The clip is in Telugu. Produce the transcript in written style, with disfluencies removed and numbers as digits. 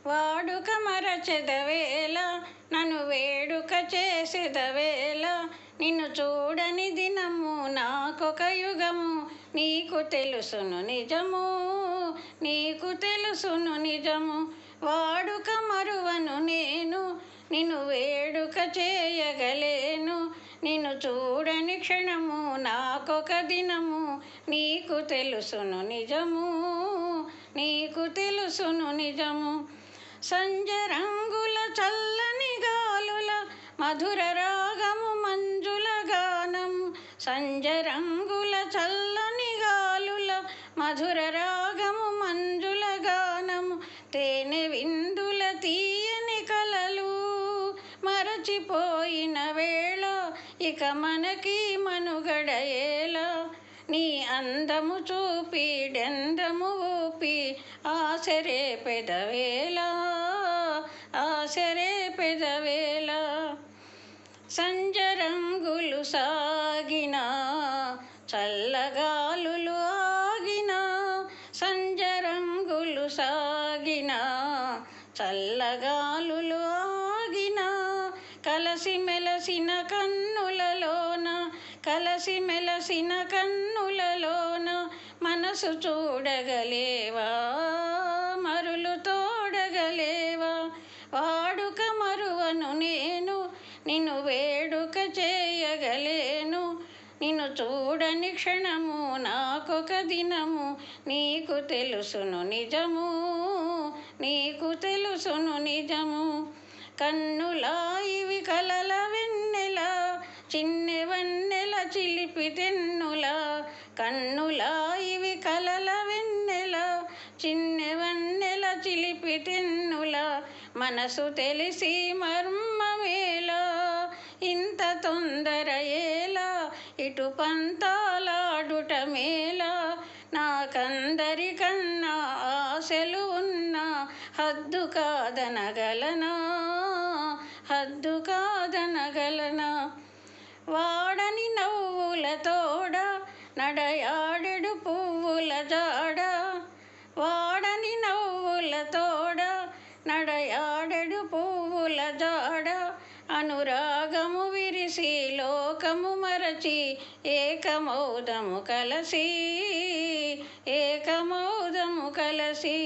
వాడుక మరచెదవేళ నన్ను వేడుక చేసేదవేళ నిన్ను చూడని దినము నాకొక యుగము నీకు తెలుసును నిజము నీకు తెలుసును నిజము వాడుక మరువను నేను నిన్ను వేడుక చేయగలేను నిన్ను చూడని క్షణము నాకొక దినము నీకు తెలుసును నిజము నీకు తెలుసును నిజము సంజరంగుల చల్లని గాలుల మధుర రాగము మంజుల గానము సంజరంగుల చల్లని గాలుల మధుర రాగము మంజుల గానము తేనె విందుల తీయని కలలు మరచిపోయిన వేళ ఇక మనకి మనుగడ ఏలా నీ అందము చూపి డెందము ఊపి ఆశరే పెదవేళ ఆశరే పెదవేళ సంజరంగులు సాగిన చల్లగాలులు ఆగిన సంజరంగులు సాగిన చల్లగాలులు ఆగిన కలసి మెలసిన కన్నులలోన కలసి మెలసిన కన్నులలోన మనసు చూడగలేవా మరులు తోడగలేవా వాడుక మరువను నేను నిన్ను వేడుక చేయగలేను నిన్ను చూడని క్షణము నాకొక దినము నీకు తెలుసును నిజము నీకు తెలుసును నిజము కన్నులా ఇవి కలల వెన్నెల చిన్నె వన్నెల చిలిపి తెన్నుల కన్నులా ఇవి కలల వెన్నెల చిన్నె వన్నెల చిలిపి తెన్నుల మనసు తెలిసి మర్మమేలా ఇంత తొందర ఏలా ఇటు పంతాలాడుట మేలా నాకందరికన్నా ఆశలు ఉన్నా హద్దు కాదనగలనా హద్దు కాదనగలనా వాడని నవ్వుల తోడ నడయాడెడు పువ్వుల జాడ వాడని నవ్వుల తోడ నడయాడెడు పువ్వుల జాడ అనురాగము విరిసి లోకము మరచి ఏకమౌదము కలసి ఏకమౌదము కలసి